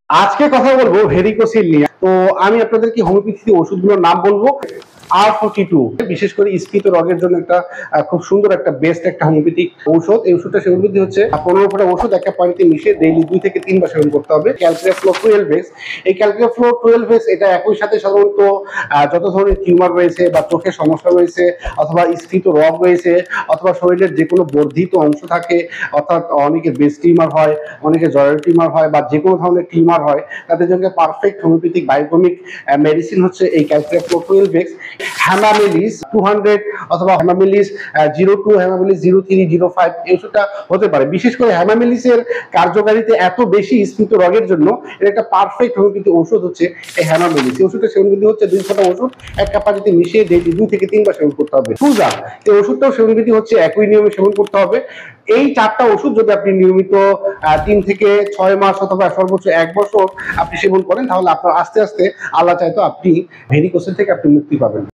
আজকে কথা বলবো ভেরিকোসিল নিয়ে। তো আমি আপনাদেরকে হোমিওপ্যাথি ওষুধগুলোর নাম বলবো। R42 বিশেষ করে স্ফীত রোগের জন্য একটা খুব সুন্দর একটা বেস্ট একটা হোমিওপ্যাথিক ঔষধ। এই ওষুধটা সেবন বিধি হচ্ছে 15 ফোঁটা ওষুধ একটা পানিতে মিশিয়ে ডেইলি 2 থেকে 3 বার সেবন করতে হবে। ক্যালকুলাফ্লো 12x, এই ক্যালকুলাফ্লো 12x এটা একই সাথে সাধারণত যত ধরনের টিউমার রয়েছে বা চোখের সমস্যা রয়েছে অথবা স্ফীত রোগ রয়েছে অথবা শরীরের যে কোনো বর্ধিত অংশ থাকে, অর্থাৎ অনেকের ব্রেস্ট টিউমার হয়, অনেকের জয়েন্ট টিউমার হয় বা যে কোনো ধরনের টিউমার হয়, তাদের জন্য পারফেক্ট হোমিওপ্যাথিক বায়োকেমিক মেডিসিন হচ্ছে এই ক্যালকুলাফ্লো 12x। হ্যামামিলিস 200 অথবা হ্যামামিলিস 02, হ্যামামিলিস 03, 05 এই ওষুধটা হতে পারে। বিশেষ করে হ্যামামিলিসের কার্যকারিতা এত বেশি স্ফীত রোগের জন্য এর একটা পারফেক্ট হোমিওপ্যাথি ওষুধ হচ্ছে এই হ্যামামিলিস। এই ওষুধটা সেবন বিধি হচ্ছে 2 ফোঁটা ওষুধ এক কাপ পানিতে মিশিয়ে ডেইলি 2 থেকে 3 বার সেবন করতে হবে। টুজা, এই ওষুধটাও সেবন বিধি হচ্ছে একই নিয়মে সেবন করতে হবে। এই 4টা ওষুধ যদি আপনি নিয়মিত 3 থেকে 6 মাস অথবা সর্বোচ্চ 1 বছর আপনি সেবন করেন, তাহলে আপনার আস্তে আস্তে আল্লাহ চাইতো আপনি ভেরিকোসিল থেকে আপনি মুক্তি পাবেন।